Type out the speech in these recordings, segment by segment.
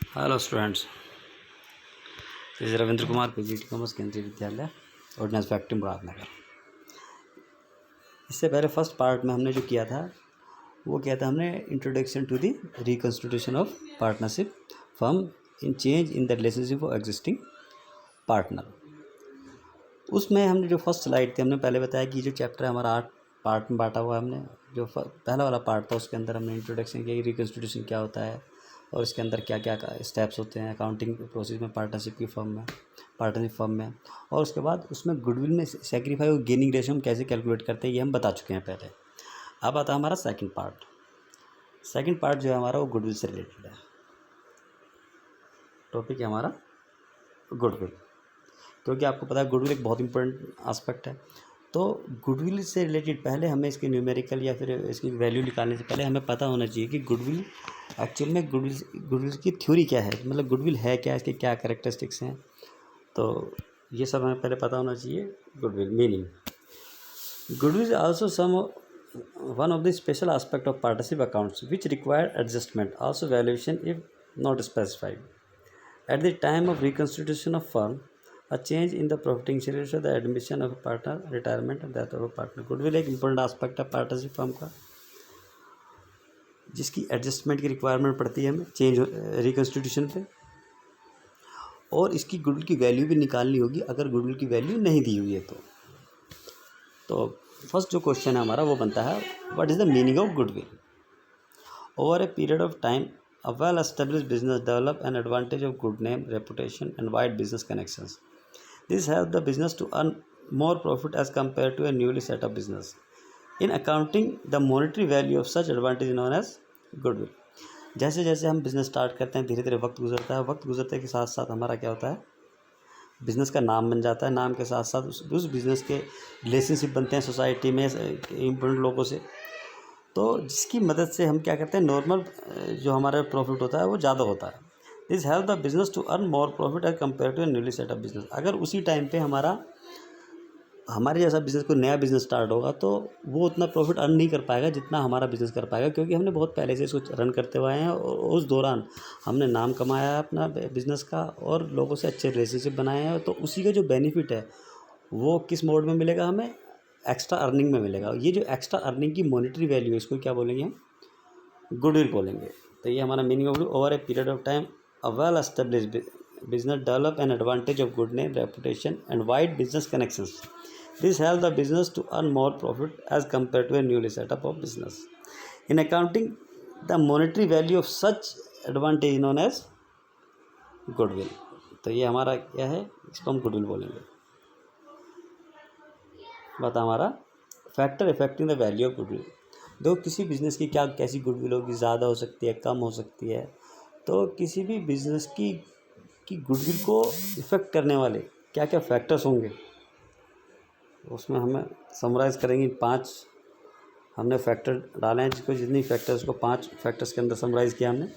Hello students, this is Ravindra Kumar, PGT commerce, केंद्रीय विद्यालय ordnance factory Muradnagar. इससे पहले फर्स्ट पार्ट में हमने जो किया था वो किया था हमने introduction to the reconstitution of partnership firm in change in the relationship of existing partner. उसमें हमने जो फर्स्ट स्लाइड थी हमने पहले बताया कि जो चैप्टर हमारा 8 पार्ट में बांटा हुआ है। हमने जो पहला वाला पार्ट था उसके अंदर हमने इंट्रोडक्शन किया कि रिकॉन्स्टिट्यूशन क्या होता है और इसके अंदर क्या क्या स्टेप्स होते हैं अकाउंटिंग प्रोसेस में पार्टनरशिप की फर्म में, पार्टनरशिप फर्म में। और उसके बाद उसमें गुडविल में सेक्रीफाई और गेनिंग रेशियो हम कैसे कैलकुलेट करते हैं ये हम बता चुके हैं पहले। अब आता है हमारा सेकंड पार्ट जो है हमारा वो गुडविल से रिलेटेड है। टॉपिक है हमारा गुडविल, क्योंकि आपको पता है गुडविल एक बहुत इंपॉर्टेंट आस्पेक्ट है। तो गुडविल से रिलेटेड पहले हमें इसकी न्यूमेरिकल या फिर इसकी वैल्यू निकालने से पहले हमें पता होना चाहिए कि गुडविल एक्चुअल में गुडविल की थ्योरी क्या है, मतलब गुडविल है क्या, इसके क्या कैरेक्टरिस्टिक्स हैं। तो ये सब हमें पहले पता होना चाहिए। Goodwill meaning, goodwill is also some one of the special aspect of partnership accounts which require adjustment also valuation if not specified at the time of reconstitution of firm, a change in the profiting ratio, the admission of a partner, retirement and death of a partner। Goodwill एक important aspect है partnership firm का जिसकी adjustment की requirement पड़ती है हमें change reconstitution पे, और इसकी गुडविल की वैल्यू भी निकालनी होगी अगर गुडविल की वैल्यू नहीं दी हुई है तो फर्स्ट जो क्वेश्चन है हमारा वो बनता है, what is the meaning of goodwill. Over a period of time a well established business develop an advantage of good name, reputation and wide business connections. This helps the business to earn more profit as compared to a newly set up business. In accounting, the monetary value of such advantage is known as goodwill. जैसे जैसे हम business start करते हैं धीरे धीरे वक्त गुजरता है, वक्त गुजरते के साथ साथ हमारा क्या होता है, बिज़नेस का नाम बन जाता है, नाम के साथ साथ उस बिज़नेस के रिलेशनशिप बनते हैं सोसाइटी में इम्पोर्टेंट लोगों से। तो जिसकी मदद से हम क्या करते हैं, नॉर्मल जो हमारा प्रॉफिट होता है वो ज़्यादा होता है। This help the business to earn more profit as compare to a newly setup business. अगर उसी टाइम पे हमारे जैसा बिज़नेस कोई नया बिज़नेस स्टार्ट होगा तो वो उतना प्रॉफिट अर्न नहीं कर पाएगा जितना हमारा बिज़नेस कर पाएगा, क्योंकि हमने बहुत पहले से इसको रन करते हुए आए हैं और उस दौरान हमने नाम कमाया है अपना बिज़नेस का और लोगों से अच्छे रिलेशनशिप बनाए हैं। तो उसी का जो बेनिफिट है वो किस मोड में मिलेगा, हमें एक्स्ट्रा अर्निंग में मिलेगा। ये जो एक्स्ट्रा अर्निंग की मॉनेटरी वैल्यू है इसको क्या बोलेंगे हम, गुडविल बोलेंगे। तो ये हमारा meaning of over a period of time a well established business develop an advantage of good name, reputation and wide business connections. This help the business to earn more profit as compare to a newly setup of business. In accounting the monetary value of such advantage known as goodwill. तो ये हमारा क्या है, इसको हम goodwill बोलेंगे। बता हमारा factor affecting the value of goodwill. दो किसी बिज़नेस की क्या कैसी गुडविल होगी, ज़्यादा हो सकती है, कम हो सकती है। तो किसी भी बिज़नेस की गुडविल को इफ़ेक्ट करने वाले क्या क्या फैक्टर्स होंगे उसमें हमें समराइज़ करेंगे। 5 हमने फैक्टर डाले हैं, जिसको जितनी फैक्टर्स को 5 फैक्टर्स के अंदर समराइज़ किया हमने।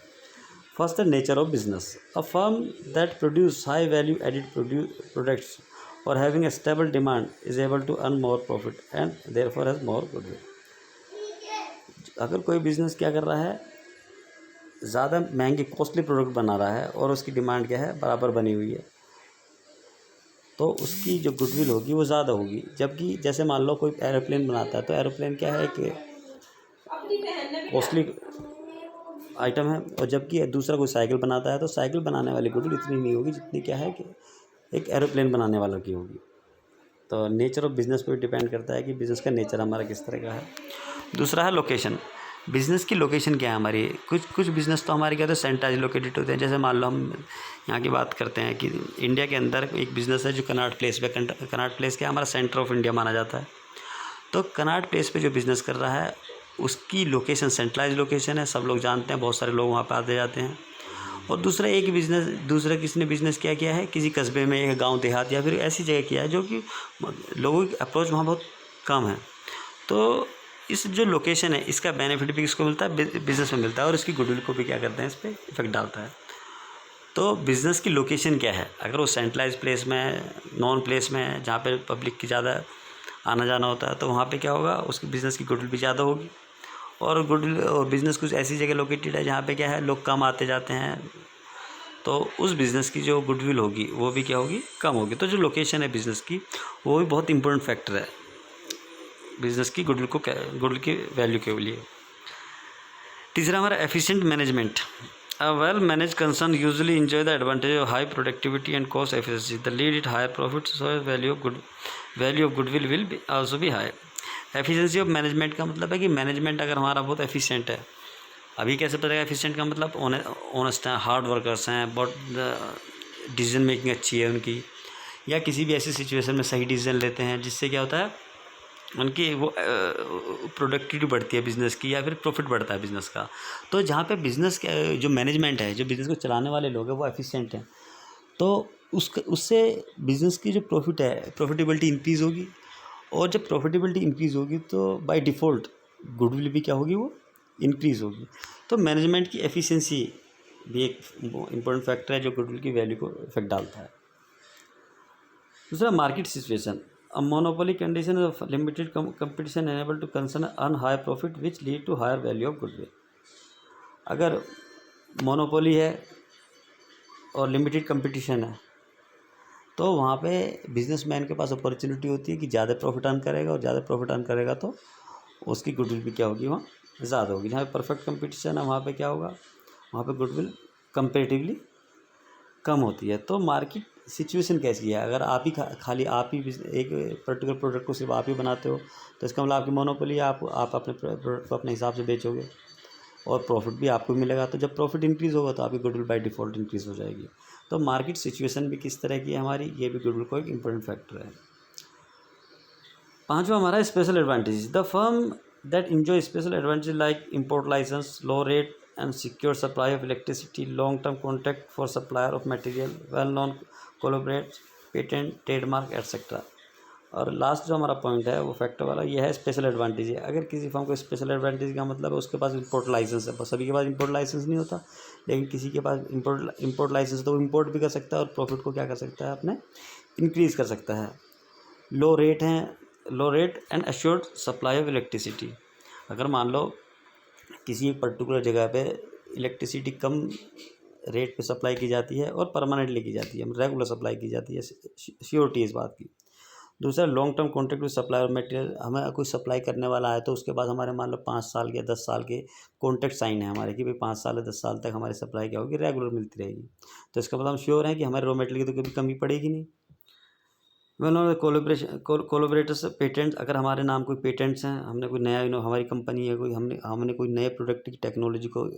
फर्स्ट है nature of business. A firm that produce high value added products or having a stable demand is able to earn more profit and therefore has more goodwill। अगर कोई business क्या कर रहा है, ज़्यादा महंगे कॉस्टली प्रोडक्ट बना रहा है और उसकी डिमांड क्या है, बराबर बनी हुई है, तो उसकी जो गुडविल होगी वो ज़्यादा होगी। जबकि जैसे मान लो कोई एरोप्लेन बनाता है तो एरोप्लेन क्या है कि कॉस्टली आइटम है, और जबकि दूसरा कोई साइकिल बनाता है तो साइकिल बनाने वाली गुडविल इतनी नहीं होगी जितनी क्या है कि एक एरोप्लेन बनाने वालों की होगी। तो नेचर ऑफ बिज़नेस पे डिपेंड करता है कि बिज़नेस का नेचर हमारा किस तरह का है। दूसरा है लोकेशन। बिज़नेस की लोकेशन क्या है हमारी, कुछ बिज़नेस तो हमारे क्या होते हैं सेंट्रलाइज लोकेटेड होते हैं। जैसे मान लो हम यहाँ की बात करते हैं कि इंडिया के अंदर एक बिज़नेस है जो कनॉट प्लेस पे, कनॉट प्लेस क्या हमारा सेंटर ऑफ इंडिया माना जाता है। तो कनॉट प्लेस पे जो बिज़नेस कर रहा है उसकी लोकेशन सेंट्रलाइज लोकेशन है, सब लोग जानते हैं, बहुत सारे लोग वहाँ पर आते जाते हैं। और दूसरा किसी ने बिज़नेस क्या किया है, किसी कस्बे में, एक गांव देहात या फिर ऐसी जगह किया है जो कि लोगों की अप्रोच वहाँ बहुत कम है। तो इस जो लोकेशन है इसका बेनिफिट भी किसको मिलता है, बिज़नेस में मिलता है, और इसकी गुडविल को भी क्या करते हैं, इस पर इफेक्ट डालता है। तो बिज़नेस की लोकेशन क्या है, अगर वो सेंट्रलाइज प्लेस में है, नॉन प्लेस में है जहाँ पर पब्लिक की ज़्यादा आना जाना होता है, तो वहाँ पर क्या होगा, उसकी बिज़नेस की गुडविल भी ज़्यादा होगी। और बिज़नेस कुछ ऐसी जगह लोकेटेड है जहाँ पे क्या है लोग कम आते जाते हैं, तो उस बिज़नेस की जो गुडविल होगी वो भी क्या होगी, कम होगी। तो जो लोकेशन है बिज़नेस की वो भी बहुत इंपॉर्टेंट फैक्टर है बिज़नेस की गुडविल की वैल्यू के लिए। तीसरा हमारा efficient management. A well manage concern usually enjoy the advantage of high productivity and cost efficiency the lead it higher profit, so value of goodwill will be also be high. Efficiency of management का मतलब है कि management अगर हमारा बहुत efficient है, अभी कैसे पता है एफिशिएंट का मतलब ऑनेस्ट हैं, हार्ड वर्कर्स हैं, बहुत डिसीजन मेकिंग अच्छी है उनकी, या किसी भी ऐसी सिचुएशन में सही डिसीजन लेते हैं जिससे क्या होता है उनकी वो प्रोडक्टिविटी बढ़ती है बिज़नेस की, या फिर प्रॉफिट बढ़ता है बिज़नेस का। तो जहाँ पे बिज़नेस का जो मैनेजमेंट है, जो बिज़नेस को चलाने वाले लोग हैं वो एफिशिएंट हैं, तो उससे बिज़नेस की जो प्रॉफिट है, प्रॉफिटेबिलिटी इंक्रीज़ होगी, और जब प्रॉफिटेबिलिटी इंक्रीज़ होगी तो बाय डिफ़ॉल्ट गुडविल भी क्या होगी, वो इंक्रीज़ होगी। तो मैनेजमेंट की एफिशिएंसी भी एक इम्पोर्टेंट फैक्टर है जो गुडविल की वैल्यू को इफेक्ट डालता है। दूसरा market situation. A monopoly condition of limited competition enable to concern earn high profit which lead to higher value of goodwill. अगर मोनोपोली है और लिमिटेड कंपटीशन है तो वहाँ पे बिजनेसमैन के पास अपॉर्चुनिटी होती है कि ज़्यादा प्रॉफिट अर्न करेगा, और ज़्यादा प्रॉफिट अर्न करेगा तो उसकी गुडविल भी क्या होगी, वहाँ ज़्यादा होगी। जहाँ पे परफेक्ट कंपटीशन है वहाँ पे क्या होगा, वहाँ पे गुडविल कंपेरेटिवली कम होती है। तो मार्केट सिचुएशन कैसी है, अगर आप ही खाली आप ही एक पर्टिकुलर प्रोडक्ट को सिर्फ आप ही बनाते हो तो इसका मतलब आपकी मोनोपोली, आप अपने प्रोडक्ट को अपने हिसाब से बेचोगे और प्रॉफिट भी आपको मिलेगा। तो जब प्रॉफिट इंक्रीज़ होगा तो आपकी गुडविल बाय डिफ़ॉल्ट इंक्रीज़ हो जाएगी। तो मार्केट सिचुएशन भी किस तरह की है हमारी, ये भी गुडविल को एक इम्पोर्टेंट फैक्टर है। पांचवा हमारा special advantage. The firm that enjoy special advantage like import license, low rate and secure supply of electricity, long term contract for supplier of material, well known collaborate, patent, trademark etc. और last जो हमारा point है वो factor वाला ये है special advantage है। अगर किसी फर्म को स्पेशल एडवांटेज का मतलब है उसके पास इंपोर्ट लाइसेंस है, सभी के पास इंपोर्ट लाइसेंस नहीं होता, लेकिन किसी के पास इंपोर्ट लाइसेंस तो वो इंपोर्ट भी कर सकता है और प्रॉफिट को क्या कर सकता है, अपने इंक्रीज़ कर सकता है। Low rate and assured supply of electricity. अगर मान लो किसी एक पर्टिकुलर जगह पे इलेक्ट्रिसिटी कम रेट पे सप्लाई की जाती है और परमानेंटली की जाती है, रेगुलर सप्लाई की जाती है, श्योरिटी इस बात की। दूसरा long term contract with supplier material. हमें कोई सप्लाई करने वाला है तो उसके बाद हमारे मान लो 5 साल के 10 साल के कॉन्ट्रैक्ट साइन है हमारे कि भाई 5 साल या 10 साल तक हमारी सप्लाई क्या होगी, रेगुलर मिलती रहेगी। तो इसका मतलब हम श्योर हैं कि हमारे रॉ मटेरियल की तो कभी कमी पड़ेगी नहीं। कोलोबरेटर्स पेटेंट्स। अगर हमारे नाम कोई पेटेंट्स हैं, हमने कोई नया हमारी कंपनी है कोई, हमने कोई नए प्रोडक्ट की टेक्नोलॉजी को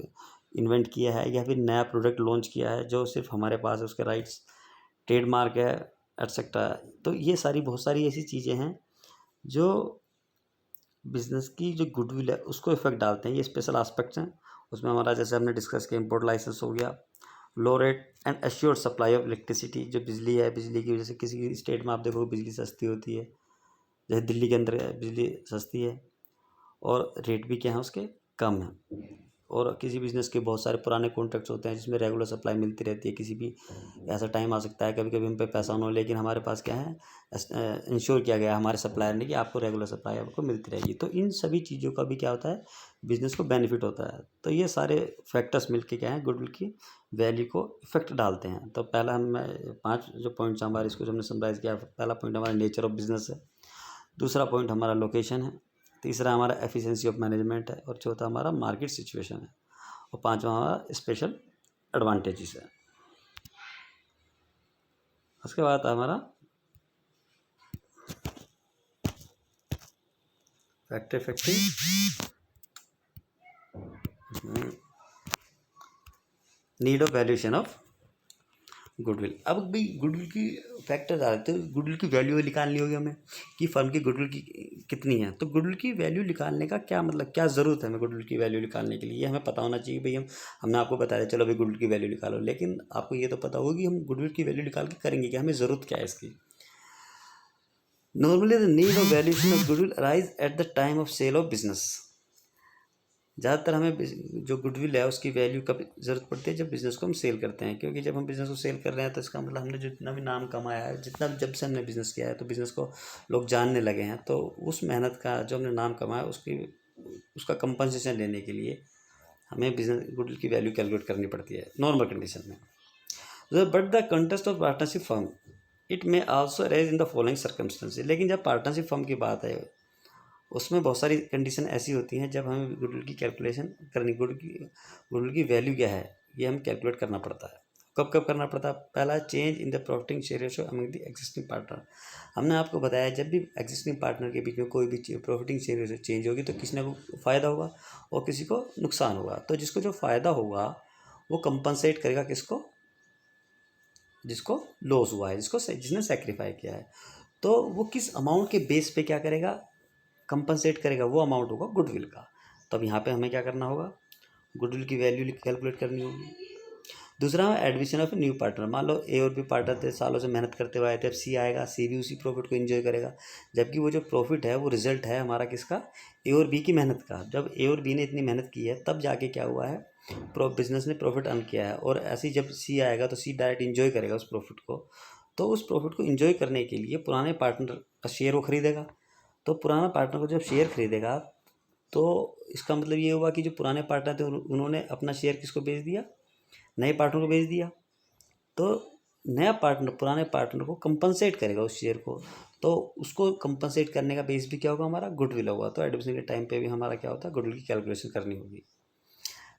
इन्वेंट किया है या फिर नया प्रोडक्ट लॉन्च किया है जो सिर्फ हमारे पास है, उसके राइट्स, ट्रेडमार्क है एटसेट्रा। तो ये सारी बहुत सारी ऐसी चीज़ें हैं जो बिज़नेस की जो गुडविल है उसको इफेक्ट डालते हैं। ये स्पेशल आस्पेक्ट्स हैं। उसमें हमारा जैसे हमने डिस्कस किया इम्पोर्ट लाइसेंस हो गया, low rate and assured supply of electricity. जो बिजली है, बिजली की वजह से किसी स्टेट में आप देखो बिजली सस्ती होती है, जैसे दिल्ली के अंदर बिजली सस्ती है और रेट भी क्या है उसके कम है। और किसी बिज़नेस के बहुत सारे पुराने कॉन्ट्रैक्ट्स होते हैं जिसमें रेगुलर सप्लाई मिलती रहती है। किसी भी ऐसा टाइम आ सकता है कभी कभी हम पे पैसा ना हो, लेकिन हमारे पास क्या है, इंश्योर किया गया है हमारे सप्लायर ने कि आपको रेगुलर सप्लाई आपको मिलती रहेगी। तो इन सभी चीज़ों का भी क्या होता है, बिज़नेस को बेनिफिट होता है। तो ये सारे फैक्टर्स मिलके क्या है, गुडविल की वैल्यू को इफेक्ट डालते हैं। तो पहला हम 5 जो पॉइंट्स हमारे इसको जो हमने समराइज़ किया, पहला पॉइंट हमारा नेचर ऑफ बिज़नेस है, दूसरा पॉइंट हमारा लोकेशन है, तीसरा हमारा एफिशिएंसी ऑफ मैनेजमेंट है, और चौथा हमारा मार्केट सिचुएशन है, और पांचवा हमारा स्पेशल एडवांटेजेस है। उसके बाद हमारा factor effective need of valuation of goodwill. अब भाई गुडविल की फैक्टर आ रहे थे, गुडविल की वैल्यू निकालनी होगी हमें कि फर्म की गुडविल की कितनी है। तो गुडविल की वैल्यू निकालने का क्या मतलब, क्या ज़रूरत है हमें गुडविल की वैल्यू निकालने के लिए, ये हमें पता होना चाहिए। भाई हमने आपको बताया चलो भाई गुडविल की वैल्यू निकालो, लेकिन आपको ये तो पता होगी कि हम गुडविल की वैल्यू निकाल के करेंगे क्या, हमें ज़रूरत क्या है इसकी। Normally the need of valuation of goodwill arise at the time of sale of business. ज़्यादातर हमें जो गुडविल है उसकी वैल्यू कब ज़रूरत पड़ती है, जब बिज़नेस को हम सेल करते हैं। क्योंकि जब हम बिज़नेस को सेल कर रहे हैं तो इसका मतलब हमने जितना भी नाम कमाया है, जितना जब से हमने बिज़नेस किया है तो बिज़नेस को लोग जानने लगे हैं, तो उस मेहनत का जो हमने नाम कमाया उसका कंपनसेशन लेने के लिए हमें बिजनेस गुडविल की वैल्यू कैलकुलेट करनी पड़ती है नॉर्मल कंडीशन में। But the contest of partnership firm it may also raise in the following circumstances. लेकिन जब पार्टनरशिप फर्म की बात है उसमें बहुत सारी कंडीशन ऐसी होती हैं जब हमें गुडविल की कैलकुलेशन करनी, गुडविल की वैल्यू क्या है ये हमें कैलकुलेट करना पड़ता है। कब कब करना पड़ता है? पहला, change in the profiting share ratio among the existing partner. हमने आपको बताया जब भी एग्जिस्टिंग पार्टनर के बीच में कोई भी प्रॉफिटिंग शेयर रेशियो चेंज होगी तो किसी को फ़ायदा होगा और किसी को नुकसान होगा। तो जिसको जो फ़ायदा होगा वो कंपनसेट करेगा किसको? जिसको लॉस हुआ है, जिसने सेक्रीफाई किया है। तो वो किस अमाउंट के बेस पे क्या करेगा? कंपनसेट करेगा। वो अमाउंट होगा गुडविल का। तो अब यहाँ पे हमें क्या करना होगा? गुडविल की वैल्यू कैलकुलेट करनी होगी। दूसरा, एडमिशन ऑफ न्यू पार्टनर। मान लो ए और बी पार्टनर थे, सालों से मेहनत करते हुए आए थे। अब सी आएगा, सी भी उसी प्रॉफिट को एंजॉय करेगा, जबकि वो जो प्रॉफिट है वो रिजल्ट है हमारा किसका? ए और बी की मेहनत का। जब ए और बी ने इतनी मेहनत की है तब जाके क्या हुआ है? बिजनेस ने प्रॉफिट अर्न किया है। और ऐसे ही जब सी आएगा तो सी डायरेक्ट इन्जॉय करेगा उस प्रॉफिट को। तो उस प्रॉफिट को इन्जॉय करने के लिए पुराने पार्टनर का शेयर वो खरीदेगा। तो पुराना पार्टनर को जब शेयर खरीदेगा तो इसका मतलब ये हुआ कि जो पुराने पार्टनर थे उन्होंने अपना शेयर किसको बेच दिया? नए पार्टनर को बेच दिया। तो नया पार्टनर पुराने पार्टनर को कंपनसेट करेगा उस शेयर को। तो उसको कंपनसेट करने का बेस भी क्या होगा? हमारा गुडविल होगा। तो एडमिशन के टाइम पे भी हमारा क्या होता है? गुडविल की कैलकुलेशन करनी होगी।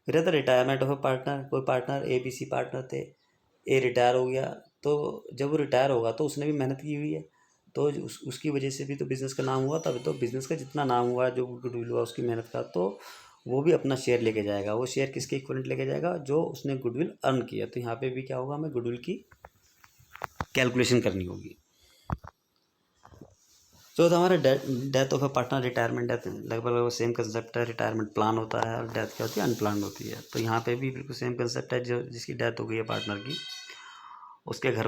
फिर है रिटायरमेंट ऑफ ए पार्टनर। कोई partner A B C partner थे, ए रिटायर हो गया। तो जब वो रिटायर होगा तो उसने भी मेहनत की हुई है, तो उसकी वजह से भी तो बिज़नेस का नाम हुआ। तब तो बिज़नेस का जितना नाम हुआ, जो गुडविल हुआ उसकी मेहनत का, तो वो भी अपना शेयर लेके जाएगा। वो शेयर किसके इक्विवेलेंट लेके जाएगा? जो उसने गुडविल अर्न किया। तो यहाँ पे भी क्या होगा? हमें गुडविल की कैलकुलेशन करनी होगी। तो हमारा death of a partner, retirement death, लगभग सेम कंसेप्ट है। रिटायरमेंट प्लान होता है और डेथ क्या होती है? अनप्लान होती है। तो यहाँ पे भी बिल्कुल सेम कंसेप्ट है। जो जिसकी डेथ हो गई है पार्टनर की, उसके घर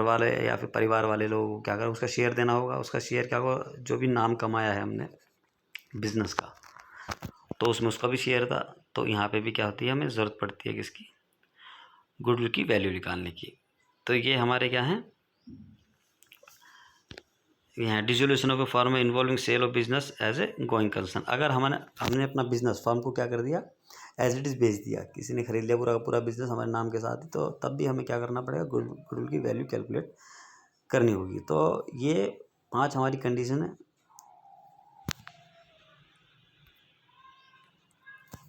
वाले या फिर परिवार वाले लोग क्या करें? उसका शेयर देना होगा। उसका शेयर क्या होगा? जो भी नाम कमाया है हमने बिजनेस का, तो उसमें उसका भी शेयर था। तो यहाँ पे भी क्या होती है? हमें ज़रूरत पड़ती है किसकी? गुडविल की वैल्यू निकालने की। तो ये हमारे क्या हैं? यहाँ dissolution of a firm involving sale of business as a going concern. अगर हमने अपना बिजनेस फर्म को क्या कर दिया? एज इट इज़ बेच दिया, किसी ने खरीद लिया पूरा का पूरा बिजनेस हमारे नाम के साथ ही, तो तब भी हमें क्या करना पड़ेगा? गुडविल की वैल्यू कैलकुलेट करनी होगी। तो ये 5 हमारी कंडीशन है,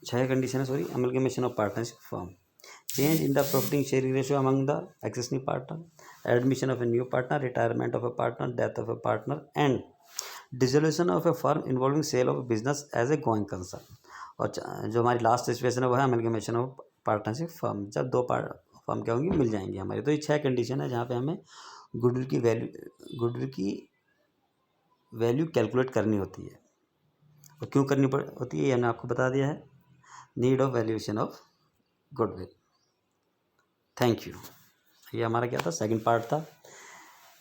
6 कंडीशन है, sorry. Amalgamation of partnership firm, change in the profiting sharing ratio among the existing partner, admission of a new partner, retirement of a partner, death of a partner and dissolution of a firm involving sale of business as a going concern. और जो हमारी last situation है वो है amalgamation of partnership firm. जब दो firm क्या होंगी? मिल जाएंगी हमारी। तो ये 6 कंडीशन है जहाँ पे हमें गुडविल की वैल्यू कैलकुलेट करनी होती है। और क्यों करनी होती है ये मैंने आपको बता दिया है। Need of valuation of goodwill. Thank you. ये हमारा क्या था? सेकंड पार्ट था।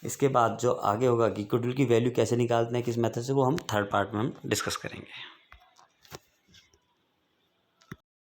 इसके बाद जो आगे होगा कि गुडविल की वैल्यू कैसे निकालते हैं, किस मेथड से, वो हम थर्ड पार्ट में हम डिस्कस करेंगे।